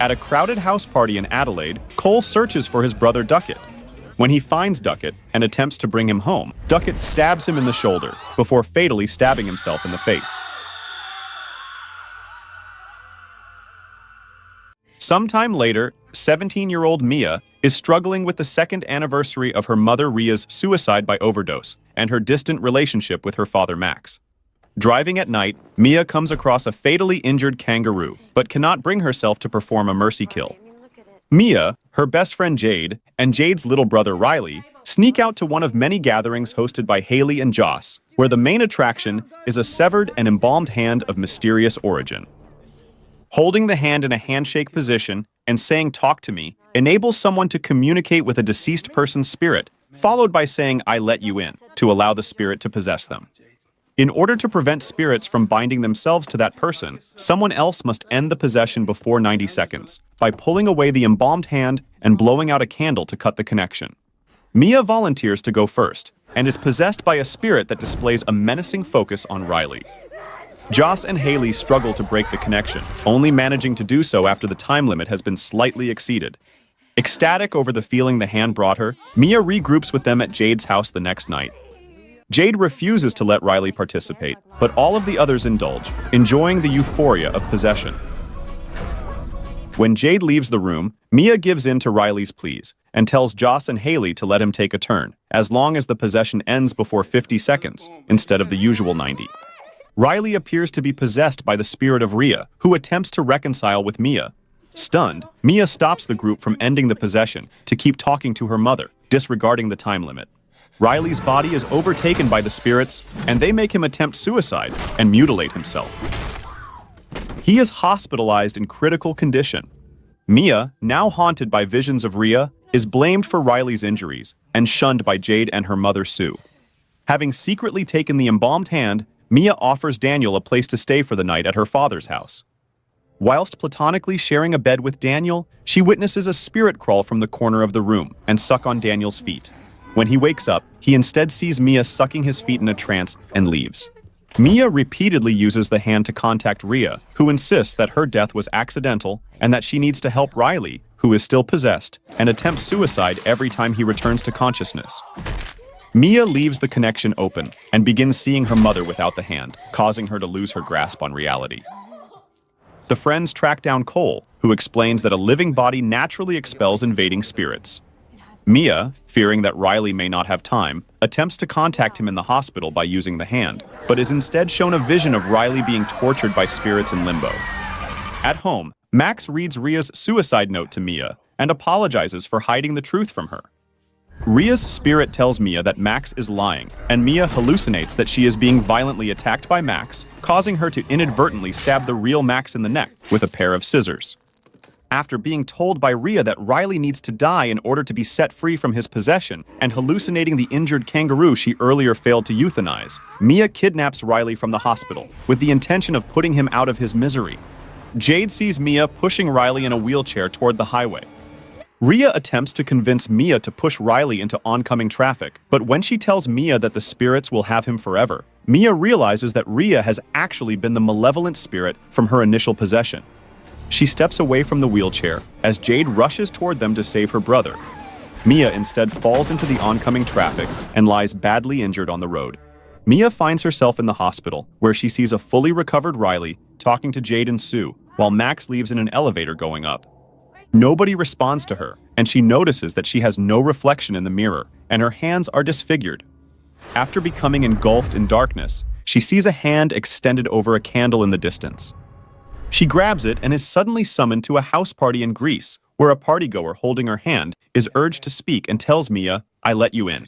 At a crowded house party in Adelaide, Cole searches for his brother Duckett. When he finds Duckett and attempts to bring him home, Duckett stabs him in the shoulder before fatally stabbing himself in the face. Sometime later, 17-year-old Mia is struggling with the second anniversary of her mother Ria's suicide by overdose and her distant relationship with her father Max. Driving at night, Mia comes across a fatally injured kangaroo, but cannot bring herself to perform a mercy kill. Mia, her best friend Jade, and Jade's little brother Riley sneak out to one of many gatherings hosted by Haley and Joss, where the main attraction is a severed and embalmed hand of mysterious origin. Holding the hand in a handshake position and saying "talk to me" enables someone to communicate with a deceased person's spirit, followed by saying "I let you in" to allow the spirit to possess them. In order to prevent spirits from binding themselves to that person, someone else must end the possession before 90 seconds by pulling away the embalmed hand and blowing out a candle to cut the connection. Mia volunteers to go first and is possessed by a spirit that displays a menacing focus on Riley. Joss and Haley struggle to break the connection, only managing to do so after the time limit has been slightly exceeded. Ecstatic over the feeling the hand brought her, Mia regroups with them at Jade's house the next night. Jade refuses to let Riley participate, but all of the others indulge, enjoying the euphoria of possession. When Jade leaves the room, Mia gives in to Riley's pleas and tells Joss and Haley to let him take a turn, as long as the possession ends before 50 seconds, instead of the usual 90. Riley appears to be possessed by the spirit of Ria, who attempts to reconcile with Mia. Stunned, Mia stops the group from ending the possession to keep talking to her mother, disregarding the time limit. Riley's body is overtaken by the spirits, and they make him attempt suicide and mutilate himself. He is hospitalized in critical condition. Mia, now haunted by visions of Ria, is blamed for Riley's injuries and shunned by Jade and her mother Sue. Having secretly taken the embalmed hand, Mia offers Daniel a place to stay for the night at her father's house. Whilst platonically sharing a bed with Daniel, she witnesses a spirit crawl from the corner of the room and suck on Daniel's feet. When he wakes up, he instead sees Mia sucking his feet in a trance and leaves. Mia repeatedly uses the hand to contact Ria, who insists that her death was accidental and that she needs to help Riley, who is still possessed, and attempts suicide every time he returns to consciousness. Mia leaves the connection open and begins seeing her mother without the hand, causing her to lose her grasp on reality. The friends track down Cole, who explains that a living body naturally expels invading spirits. Mia, fearing that Riley may not have time, attempts to contact him in the hospital by using the hand, but is instead shown a vision of Riley being tortured by spirits in limbo. At home, Max reads Ria's suicide note to Mia and apologizes for hiding the truth from her. Ria's spirit tells Mia that Max is lying, and Mia hallucinates that she is being violently attacked by Max, causing her to inadvertently stab the real Max in the neck with a pair of scissors. After being told by Ria that Riley needs to die in order to be set free from his possession and hallucinating the injured kangaroo she earlier failed to euthanize, Mia kidnaps Riley from the hospital with the intention of putting him out of his misery. Jade sees Mia pushing Riley in a wheelchair toward the highway. Ria attempts to convince Mia to push Riley into oncoming traffic, but when she tells Mia that the spirits will have him forever, Mia realizes that Ria has actually been the malevolent spirit from her initial possession. She steps away from the wheelchair as Jade rushes toward them to save her brother. Mia instead falls into the oncoming traffic and lies badly injured on the road. Mia finds herself in the hospital, where she sees a fully recovered Riley talking to Jade and Sue, while Max leaves in an elevator going up. Nobody responds to her, and she notices that she has no reflection in the mirror, and her hands are disfigured. After becoming engulfed in darkness, she sees a hand extended over a candle in the distance. She grabs it and is suddenly summoned to a house party in Greece, where a partygoer holding her hand is urged to speak and tells Mia, "I let you in."